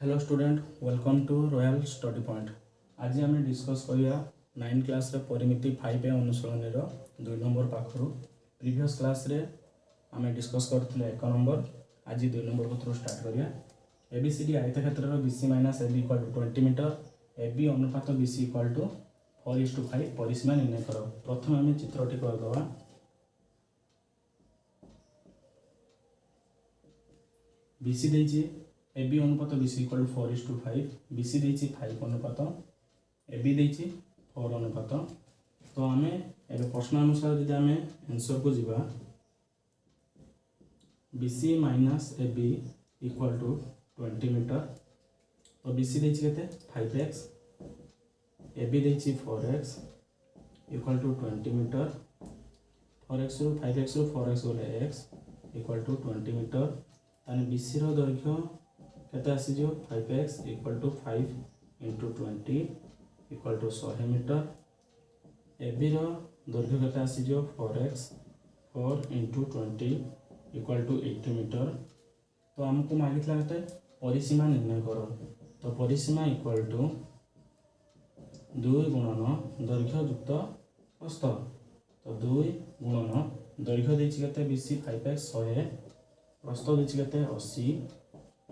Hello student, welcome to Royal Study Point. आज आम discuss करिया 9 क्लास रे परिमिति 5 अनुसरण 2 नंबर पाखरु। प्रीवियस क्लास रे आम डिस्कस करथिले 1 नंबर, आज 2 नंबर पत्र स्टार्ट करिया। एबीसीडी आयतक्षेत्र BC minus AB equal to 20 metre, AB अनुपात बीसी इक्वल टू 4:5 परिसीमा निर्णय कर। प्रथम आम चित्रटी करदवा। बीसी देछि एबी अनुपात बीसी इक्वल टू 4:5, बीसी देछि 5 अनुपात, एबी देछि 4 अनुपात। तो आम ए प्रश्न अनुसार जब आम आंसर को जीवा, BC minus AB equal to 20 metre, तो बीसी देछि केते 5x, एबी देछि 4x equal to 20 metre. 4x रु 5x रु 4x गले x इक्वल टू 20 मीटर। ताने बीसी रो दैर्घ्य केते आसीजो 5x equal to 5 into 20 equal to 100 metre. AB रो दैर्घ्य केते आसीजो 4x 4 into 20 equal to 80 metre. तो हमको मागितला केते परिसीमा निर्णय करो। तो परिसीमा इक्वल टू 2 गुणन दैर्घ्य युक्त प्रस्थ। तो 2 गुणन दैर्घ्य देछि केते बीसी 5x 100, प्रस्थ देछि केते 80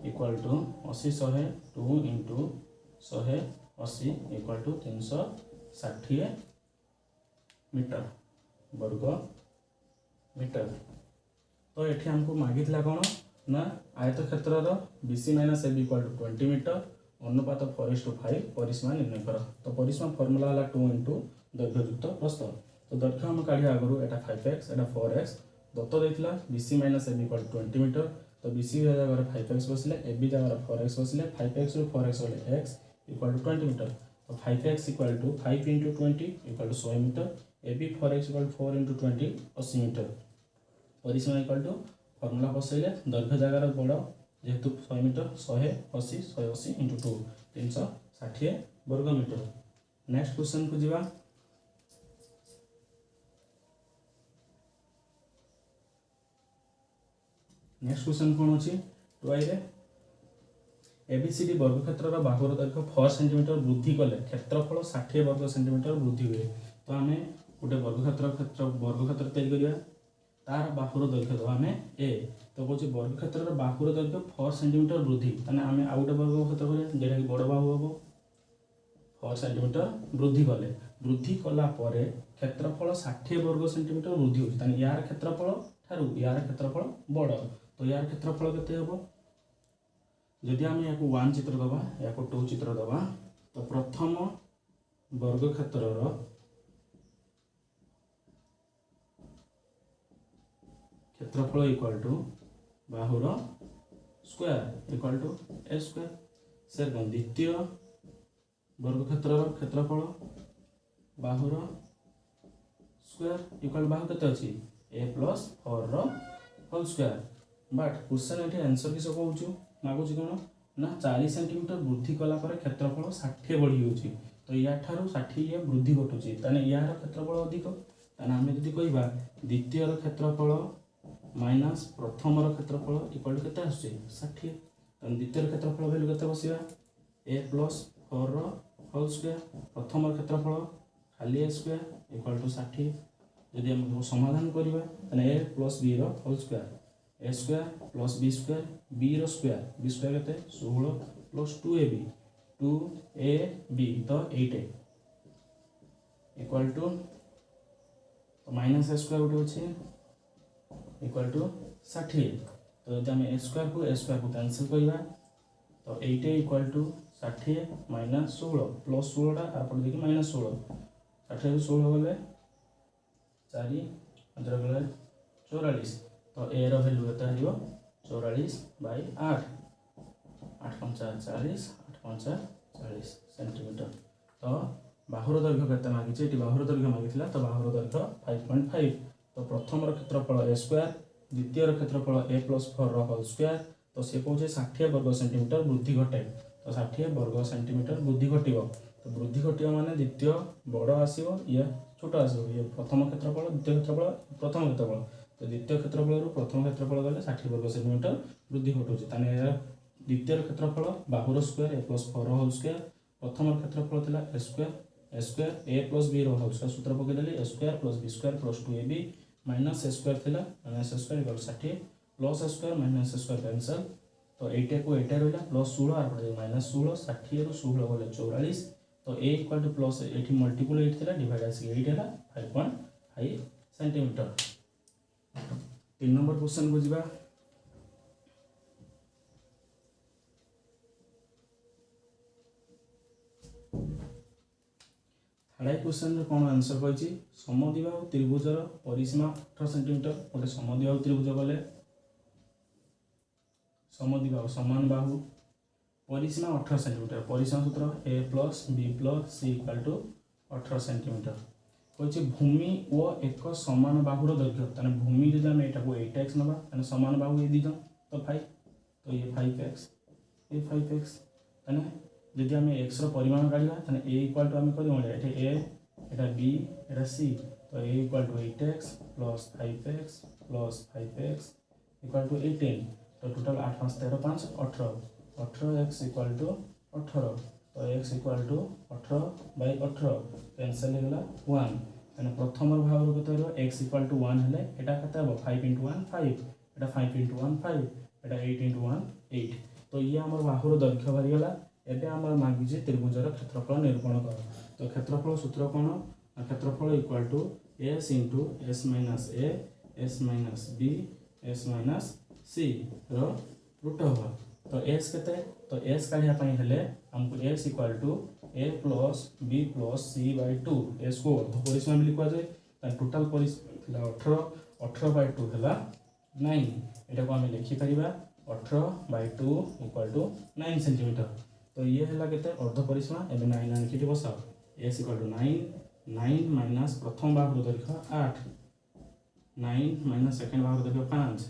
equal to 80 100 2 into 180 equal to 360 metre वर्ग मीटर। तो ये हमको मागितला कौन ना आयतक्षेत्र BC minus AB equal to 20 metre, अनुपात 4:5 परिसीमा निर्णय कर। तो परिसीमा फॉर्मूला है 2 इंटू दैर्घ्य युक्त प्रस्थ। तो दैर्घ्य हम काढ़िया आगु एटा 5x एटा 4x, दत्त देथिला BC minus AB equal to 20 metre. तो बीसी जगह 5x बसले, एबी जगह 4x बसले, 5x रु 4x गले x इक्वल टू 20 मीटर। तो 5x equal to 5 into 20 equal to 100 metre, AB 4x equal to 4 into 20 80 metre. परिसीमा इक्वल टू फॉर्मूला बसैले दैर्घ्य जगह बड़ जेहेतु 100 मीटर 180 180 इंटू 2 360 वर्ग मीटर। नेक्स्ट क्वेश्चन को जीवा। नेक्स्ट क्वेश्चन कौन अच्छी 2i रे एबीसीडी वर्ग क्षेत्र बाहुर दैर्घ्य 4 सेंटीमीटर वृद्धि कले क्षेत्रफल 60 वर्ग सेंटीमीटर वृद्धि हुए। तो आम गोटे वर्ग क्षेत्र तैयारी करिया, तार बाहुर दैर्घ्य दवा आम ए। तो कौन वर्ग क्षेत्र बाहुर दैर्घ्य 4 सेंटीमीटर वृद्धि, ताने आम आउ गोटे वर्ग क्षेत्र करिया जेटा कि बड़ बाहु हम 4 सेंटीमीटर वृद्धि कले। वृद्धि कला परे क्षेत्रफल 60 वर्ग सेंटीमीटर वृद्धि होछि, ताने यार क्षेत्रफल ठारू यार क्षेत्रफल बड़। तो यार क्षेत्रफल केते हबो, जदि आम या 1 चित्र दबा या 2 चित्र दबा, तो प्रथम वर्ग क्षेत्रर क्षेत्रफल इक्वल टू बाहुर square equal to A square. सेर द्वितीय वर्ग क्षेत्रर क्षेत्रफल बाहुर स्क्वायर इक्वल बाहु केते अछि A plus 4 whole square. But question ये आंसर किस कहूँ मागुची कौन ना 4 सेंटीमीटर वृद्धि कला पर क्षेत्रफल 60 बढ़ी होची। तो या 60 वृद्धि घटुची, ताने यार क्षेत्रफल अधिक। ताने आम जदि कहबा द्वितीय क्षेत्रफल माइनस प्रथम क्षेत्रफल इक्वल टू केते आछे 60। ताने द्वितीय क्षेत्रफल वैल्यू केते बसिया ए प्लस 4 होल स्क्वायर, प्रथम क्षेत्रफल खाली ए स्क्वायर इक्वल टू 60। जदि हम समाधान करबा ताने ए प्लस बी रो होल स्क्वायर, ए square plus b square, b रो स्क्वायर बी स्क्वायर केते 16 प्लस 2ab तो 8a equal to minus A square गोटे अच्छे इक्वल टू 60। तो जब आम ए स्क्वायर को कैंसिल करवा, तो 8a equal to 60 minus 16 plus 16टा आप देखिए माइनस 16 60 रु 16 गले 4 5 गले 44। तो ए रो वैल्यू केते आइबो 44 बाई 8 8 5 40 8 5 40 सेंटीमीटर। तो बाहुर दैर्घ्य केते मागिছে, एटी बाहुर दैर्घ्य मागिथिला। तो बाहुर दैर्घ्य 5.5। तो प्रथम क्षेत्रफल ए स्क्वायर, द्वितीय क्षेत्रफल ए प्लस 4 होल स्क्वायर। तो से कहूँ 60 वर्ग सेंटीमीटर वृद्धि घटे। तो 60 वर्ग सेंटीमीटर वृद्धि घटिबो। तो वृद्धि घटिबो माने द्वितीय बड़ आसीबो, ये छोट आसीबो। ये प्रथम क्षेत्रफल द्वितीय क्षेत्रफल प्रथम क्षेत्रफल। तो द्वितीय क्षेत्रफल प्रथम क्षेत्रफल गले 60 वर्ग सेंटीमीटर वृद्धि घटुची, ताने द्वितीय क्षेत्रफल बाहुर square a plus 4 whole square प्रथम क्षेत्रफल थिला a square a plus b रो होल स्क्वायर सूत्र पकेदेली a square plus b square plus 2ab minus A square थिला minus A square equal 60 plus a square minus A square cancel तो एटा को एटा रहिला प्लस 16 और पड़े माइनस 16 60 रो 16 गले 44 तो a इक्वल टू प्लस एठी मल्टीपल 8 थिला डिवाइड आसी 8 हैला 5.5 सेंटीमीटर। 3 नंबर क्वेश्चन को जिबा थर्ड क्वेश्चन कौन आंसर कही समद्विबाहु त्रिभुजर परिसीमा 18 सेंटीमीटर गोटे समद्विबाहु त्रिभुज गले समद्विबाहु समान बाहु परिसीमा 18 सेंटीमीटर परिसीमा सूत्र a plus b plus c equal to 18 centimetre कही भूमि और एक समान बाहुर दैर्घ्य ताने भूमि जब आम यहाँ 8x नवा ताने समान बाहु ये दीज तो 5 तो ये 5x ये 5x ताने जदि आम एक्स परिमाण काढ़ा ताने ए इक्वल टू आम कर ए एटा बी एटा सी तो a equal to 8x plus 5x plus 5x equal to 18 तो टोटल 8 5 13 5 18 18x इक्वल टू 18 तो x equal to 18 by 18 cancel होगा 1 यानी प्रथम भाव केते x इक्वल टू 1 हेले एटा केते हो 5 * 1 5 एटा 5 * 1 5 एटा 8 * 1 8 तो ये हमर बाहुर दैर्घ्य बारी गला एबे हमर मागिजे त्रिभुजर क्षेत्रफल निरूपण कर तो क्षेत्रफल सूत्र कोन क्षेत्रफल equal to s into s minus a s minus b s minus c रो रूट ओवर तो s केते तो s काढिया पई हेले हमको s equal to a plus b plus c by 2 s को अर्ध परिसीमा भी लिखवा जाय त टोटल परिसीमा 18 18 बाय 2 हला 9 एटा को हम लिखि परिबा 18 बाय 2 इक्वल टू 9 सेंटीमीटर तो ये है केते अर्ध परिसीमा एबे 9 आनकी बसाओ s इक्वल टू 9 9 माइनस प्रथम बाहुर दैर्घ्य 8 9 माइनस सेकंड बाहुर दैर्घ्य 5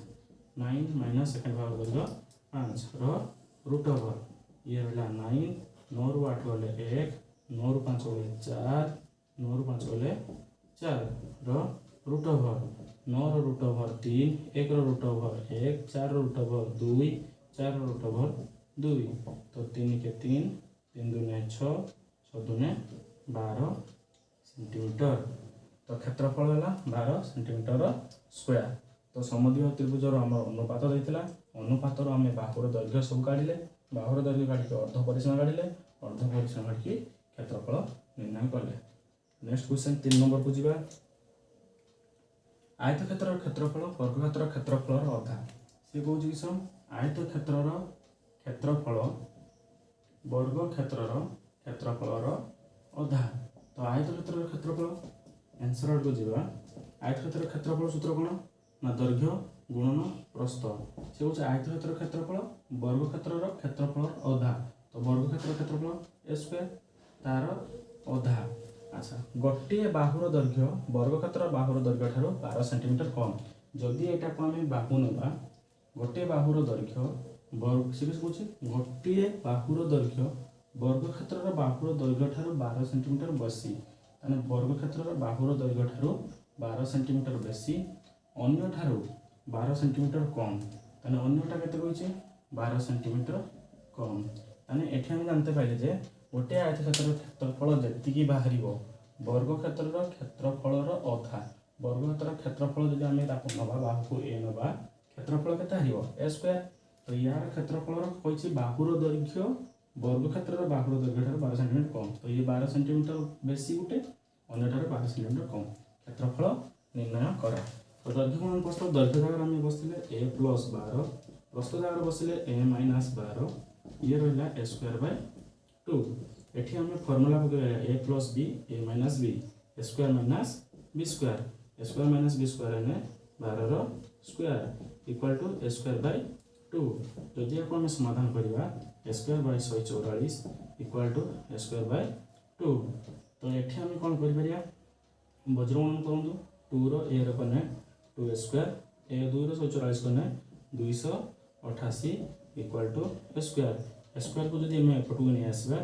9 माइनस सेकंड बाहुर दैर्घ्य 5 रो रूट ओवर ये होला 9 9 ରୁ 8 गले 1 9 ରୁ 5 गले 4 9 ରୁ 5 गले 4 रो रूट ओवर 9 रो रूट ओवर 3 1 रो रूट ओवर 1 4 रो रूट ओवर 2 4 रो रूट ओवर 2 तो 3 के 3 3 दूने 6 6 दूने 12 सेंटीमीटर तो क्षेत्रफल है 12 सेंटीमीटर स्क्वायर तो समद्विबाहु त्रिभुजर आम अनुपात देता अनुपात आम बाहुर दैर्घ्य सब काढ़े बाहुर दैर्घ्य काढ़ी अर्ध परिसीमा काढ़े अर्ध परिसीमा काढ़ी क्षेत्रफल निर्णय कले। नेक्स्ट क्वेश्चन 3 नंबर को जीवा आयत क्षेत्र क्षेत्रफल वर्ग क्षेत्र क्षेत्रफल अधा सी कौन कि आयत क्षेत्र क्षेत्रफल वर्ग क्षेत्र क्षेत्रफल अधा तो आयत क्षेत्र क्षेत्रफल आंसर को जीवा आयत क्षेत्र क्षेत्रफल सूत्र कौन ना दैर्घ्य गुणन प्रस्थ से हूँ आयत क्षेत्र क्षेत्रफल वर्ग क्षेत्र क्षेत्रफल अधा तो वर्ग क्षेत्र क्षेत्रफल ए स्क्वायर तार अधा अच्छा गोटे बाहुर दैर्घ्य वर्ग क्षेत्र बाहुर दैर्घ्य ठारो 12 सेंटीमीटर कम जदि एटा को आम बाहु नवा गोटे बाहुर दैर्घ्य वर्ग से कौन गोटे बाहुर दैर्घ्य वर्ग क्षेत्र बाहुर दैर्घ्य ठारो 12 सेंटीमीटर बेसी ताने वर्ग क्षेत्र बाहुर दैर्घ्य ठारो 12 सेंटीमीटर बेसी अन्य ठारो 12 सेंटीमीटर कम ताने अन्यटा केते कहिचे 12 सेंटीमीटर कम ताने एठी हम जानते पाइले जे गोटे आयत क्षेत्र क्षेत्रफल जेतिकी बाहरिबो वर्ग क्षेत्र क्षेत्रफलर अधा वर्ग क्षेत्र क्षेत्रफल जदि आमे ताको नबा बाहु को ए नबा क्षेत्रफल केते हरिबो ए स्क्वायर तो यार क्षेत्रफलर कहिचे बाहुर दैर्घ्य वर्ग क्षेत्र बाहुर दैर्घ्य ठारो 12 सेंटीमीटर कम तो ये 12 सेंटीमीटर बेसी गुटे अन्य ठारो 12 सेंटीमीटर कम क्षेत्रफल निर्णय करा तो दैर्घ्य गुणन प्रस्थ दैर्घ्य जगह आम बसले ए प्लस 12 प्रस्थ जगह बसले ए माइनस 12 ये रहा ए स्क्वायर बाय 2 एठी आम फॉर्मूला पकड़ a plus B A minus B A square minus B square ने 12 रो square equal to A square by 2 जदि आप समाधान करवा a square by 144 equal to A square by 2 तो एठी आम कौन कर परिया वज्रगुणन करंतु 2 रो ए रो कने 2 स्क्वायर ए 2 रो 144 कने 288 इक्वल टू ए स्क्वायर को जदि हम एपटू नहीं आसबा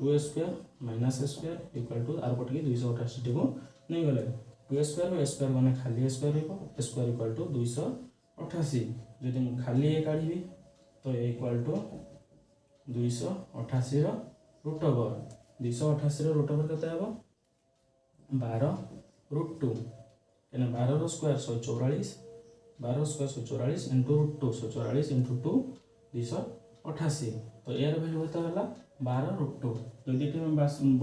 2 square minus A square equal to आर पटे 288 को नहीं गले 2 स्क्वायर माने खाली स्क्वायर हो ए स्क्वायर इक्वल टू 288 जदि हम खाली ए काढिबी तो a equal to 288 root over 288 root over केते हेबो 12 √2 एने 12 स्क्वायर 144 12 स्क्वायर 144 इंटू √2 144 इंटू 2 288 तो यार वैल्यू केते होला 12 √2 जदि टी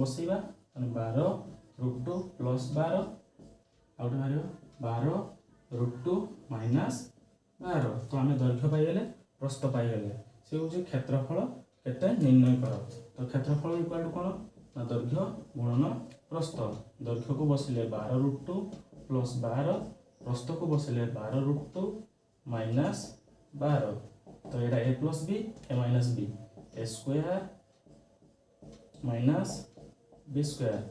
बसैबा तने 12 √2 प्लस 12 आउट मारियो 12 √2 माइनस 12 तो आम दैर्घ्य पाइगले प्रस्थ पाइगले से हूँ क्षेत्रफल केते निर्णय कर तो क्षेत्रफल इक्वल टू कौन ना दैर्घ्य गुणन प्रस्थ दैर्घ्य को बसिले 12 √2 प्लस 12 प्रस्थ को बसिले 12 √2 माइनस 12 तो यहाँ A plus B A minus B A square minus B square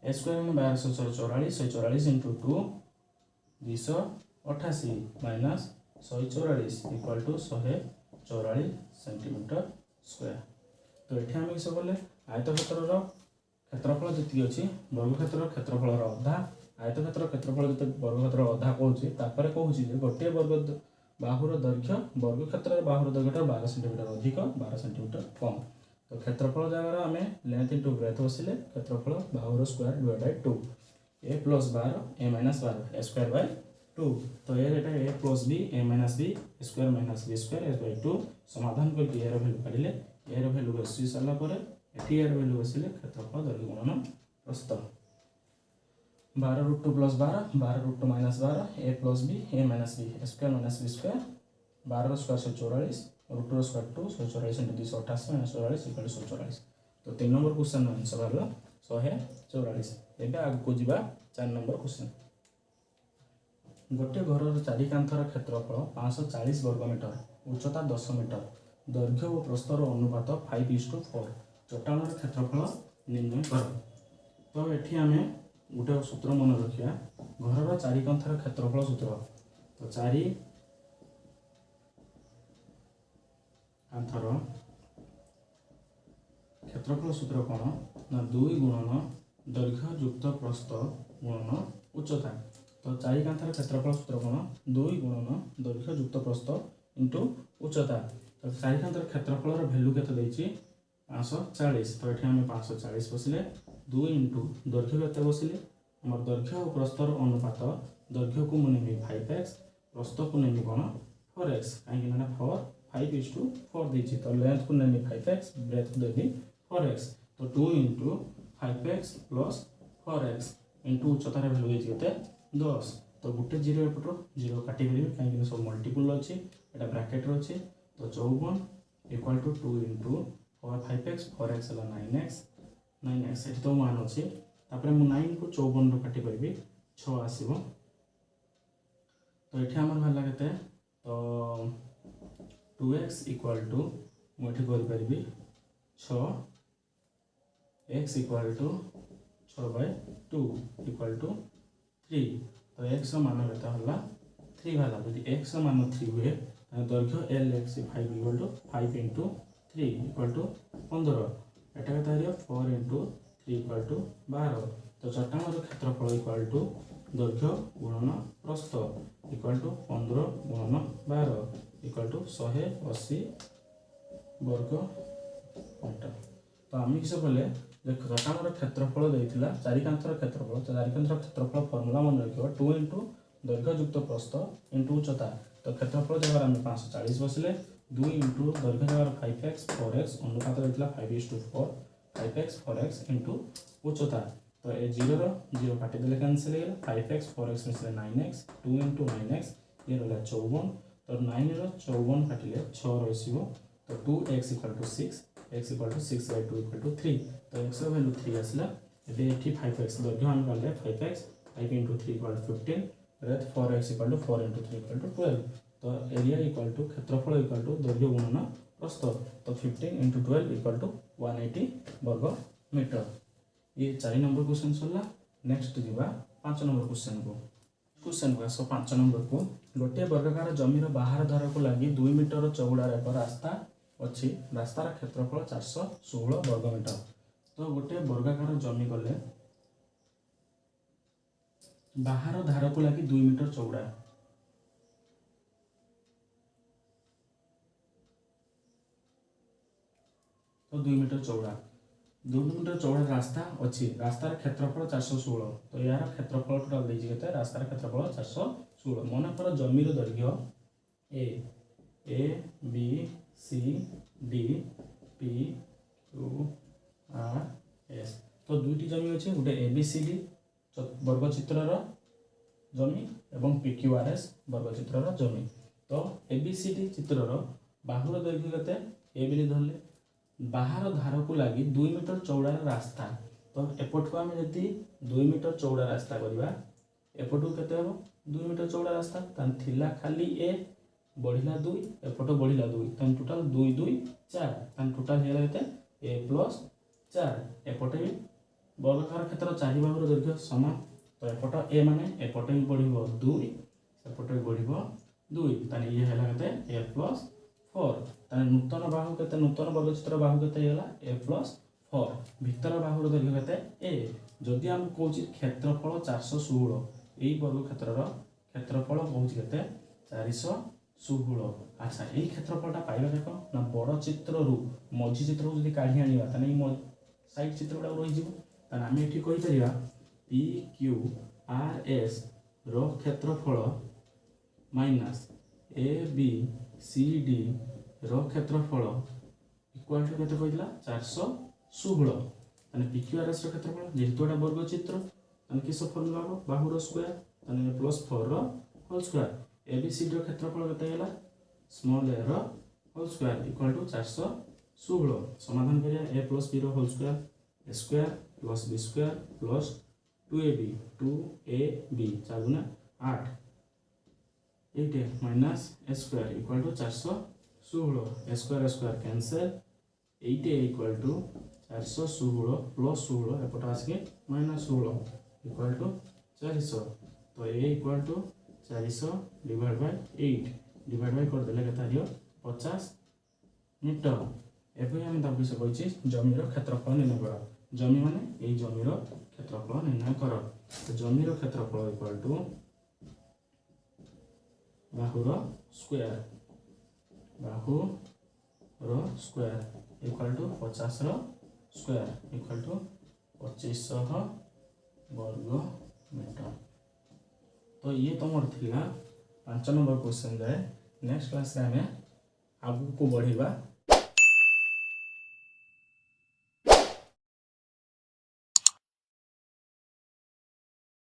A square में 1244 144 into 2 288 minus 144 equal to 144 centimetre square तो ये आम किस कले आयतक्षेत्र क्षेत्रफल जी अच्छी वर्गक्षेत्र क्षेत्रफल अधा आयतक्षेत्र क्षेत्रफल जो वर्गक्षेत्र अधा कहूँ कहूँ गोटे वर्ग बाहुर दैर्घ्य वर्गक्षेत्र बाहुर दैर्घ्य 12 सेंटीमीटर अधिक 12 सेंटीमीटर कम तो क्षेत्रफल जगह आम लेंथ इंटू ब्रेथ बसिले क्षेत्रफल बाहुर square divide by 2 a plus 12 a minus 12 a square by 2 तो ये a plus B A minus B square minus B square a by 2 समाधान करके यार वैल्यू काढ़िले यार वैल्यू बसी सारा पर एटी यार वैल्यू बसिले क्षेत्रफल दैर्घ्य गुणन प्रस्थ 12 √2 plus 12 12 √2 minus 12 a plus B A minus B square minus B square 12 square 144 √2 square 2 144 into 288 minus 44 equal 144 तो 3 नंबर क्वेश्चन आंसर हला 144 एबे आगु जीवा 4 नंबर क्वेश्चन गोटे घर चारि कांथर क्षेत्रफल 540 वर्ग मीटर उच्चता 10 मीटर दैर्घ्य और प्रस्तर अनुपात 5:4 चट्टान क्षेत्रफल निर्णय कर तो ये आम गोटे सूत्र मन रखिया घर चारि कांथर क्षेत्रफल सूत्र तो चारि कांथर क्षेत्रफल सूत्र कौन ना 2 गुणन दैर्घ्य युक्त प्रस्थ गुणन उच्चता तो चारि कांथर क्षेत्रफल सूत्र कौन 2 गुणन दैर्घ्य युक्त प्रस्थ इंटू उच्चता तो चारि कांथर क्षेत्रफल वैल्यू केते देछि 540 तो ये आम 540 बसिले 2 इंटू दैर्घ्य केते बसिले आम दैर्घ्य और प्रस्तर अनुपात दैर्घ्य को मुझे 5x प्रस्थ को नेमी कौन 4x कहीं 5:4 देछि तो लेंथ को नेमी 5x ब्रेथ को देबी 4x तो 2 into 5x plus 4x into उच्चतार वैल्यू देछि केते 10 तो गोटे 0 एपटो 0 काटी परिबे कहीं सब मल्टीपल अच्छी एटा ब्रैकेट रे अच्छी तो 54 equal to 2 into 5x 4x 9x 9x ये तो मान अच्छी तापर मु 9 को 54 रो काटी परिबी 6 आसीबो तो एठी हमर भाला केते तो 2x इक्वल टू मु एठी कर परिबी 6 x equal to 6/2 equal to 3 तो x मान केते हला 3 भाला यदि x मान 3 हुए दैर्घ्य lx 5 equal to 5 into 3 equal to 15 एटा केते हरियो 4 इंटू 3 इक्वल टू 12 तो चट्टान क्षेत्रफल इक्वल टू दैर्घ्य गुणन प्रस्थ इक्वल टू 15 गुणन 12 इक्वल टू 180 वर्ग मीटर तो आम किस कले देख चट्टान क्षेत्रफल देता चारि कांथर क्षेत्रफल तो चारि कांथर क्षेत्रफल फर्मुला मन रखिए 2 इंटू दैर्घ्य युक्त प्रस्थ इंटू उच्चता तो क्षेत्रफल जगह आम 540 बसिले 2 इंटू दैर्घ्य जगह 5x 4x अनुपात देता 5:4 5x 4x इंटू उच्चता तो ये 0 0 काटी देले कैंसिल हो गला 5x 4x मिसले 9x 2 इंटू 9x ये रहा 54 तो 9 रो 54 काटिले 6 रहिबो तो 2x equal to 6 x equal to 6/2 equal to 3 तो x रो वैल्यू 3 आसला एबे एठी 5x दैर्घ्य हम काले 5x 5 into 3 equal to 15 breadth 4x equal to 4 into 3 equal to 12 तो एरिया इक्वल टू क्षेत्रफल इक्वल टू दैर्घ्य गुणन प्रस्थ तो 15 इंटू 12 इक्वल टू 180 वर्ग मीटर ये 4 नंबर क्वेश्चन सरला नेक्स्ट जीवा 5 नंबर क्वेश्चन को आसो 5 नंबर को गोटे वर्गाकार जमीर बाहर धार को लगी 2 मीटर चौड़ार एक रास्ता अच्छी रास्तार क्षेत्रफल 416 वर्ग मीटर तो गोटे वर्गाकार जमी गले बाहर धार को लगी 2 मीटर चौड़ा तो 2 मीटर चौड़ा 2 मीटर चौड़ा रास्ता अच्छी रास्तार क्षेत्रफल 416 तो यार क्षेत्रफल टोटाल देछि केते रास्तार क्षेत्रफल 416 मन कर जमीर दैर्घ्य A B C D P Q R S तो दुईटी जमी अच्छे गोटे ए बी सी डी वर्गचित्रर जमी एवं पी क्यू आर एस वर्गचित्रर जमी तो ए बी सी डी चित्रर बाहुर दैर्घ्य केते ए बी धरले बाहर धार को लगी 2 मीटर चौड़ार रास्ता तो एपट को आम जदि 2 मीटर चौड़ा रास्ता करवा एपट को केते हम 2 मीटर चौड़ा रास्ता तान थिला खाली ए बढ़िला 2 एपट बढ़िला 2 तान टोटल 2 2 4 तान टोटल हेला केते ए प्लस 4 एपट भी वर्गाकार क्षेत्र चारि बाहुर दैर्घ्य समान तो एपट ए माने एपट भी बढ़िबो 2 सेपट भी बढ़िबो 2 तान ये हेला केते ए प्लस 4 ताने नूतन बाहु केते नूतन वर्गचित्र बाहु केते हेला ए प्लस 4 भीतर बाहुर दैर्घ्य केते ए जदि हम कहूची क्षेत्रफल 416 एई वर्ग क्षेत्रर क्षेत्रफल कहूची केते 416 अच्छा एई क्षेत्रफलटा पाइबा देखो ना बड़ चित्र रु मझी चित्र रु जदि काढी आनिबा ताने ई साइड चित्र गुडा रहि जिवो ताने हम एठी कहि परिबा पी क्यू आर एस रो क्षेत्रफल minus A B C D रो क्षेत्रफल इक्वल टू केते कहिला 416 ताने पी क्यू आर एस रो क्षेत्रफल जेहेतु एटा वर्ग चित्र ताने किस फॉर्मूला हो बाहुर स्क्वायर ताने प्लस 4 रो whole square A B C D रो क्षेत्रफल केते हैला स्मॉल ए रो होल स्क्वायर इक्वल टू 416 समाधान करिया ए प्लस बी रो whole square plus b square plus 2ab 4 गुना 8 8 minus A square equal to 416 a square cancel 8 equal to 416 plus 16 एपट आसके माइनस 16 इक्वल टू 400 तो a equal to 400 divide by 8 divide by कर देले केता दियो 50 metre एबे हम ता विषय कहिछि जमीर क्षेत्रफल निर्णय कर जमी माने ए जमीर क्षेत्रफल निर्णय कर तो जमीर क्षेत्रफल इक्वल टू बाहुर स्क्वायर इक्वल टू 50 रो स्क्वायर इक्वल टू 2500 वर्ग मीटर तो ये तुम थिला 5 नंबर क्वेश्चन जाए नेक्स्ट क्लास रे हमें आगु को बढ़िबा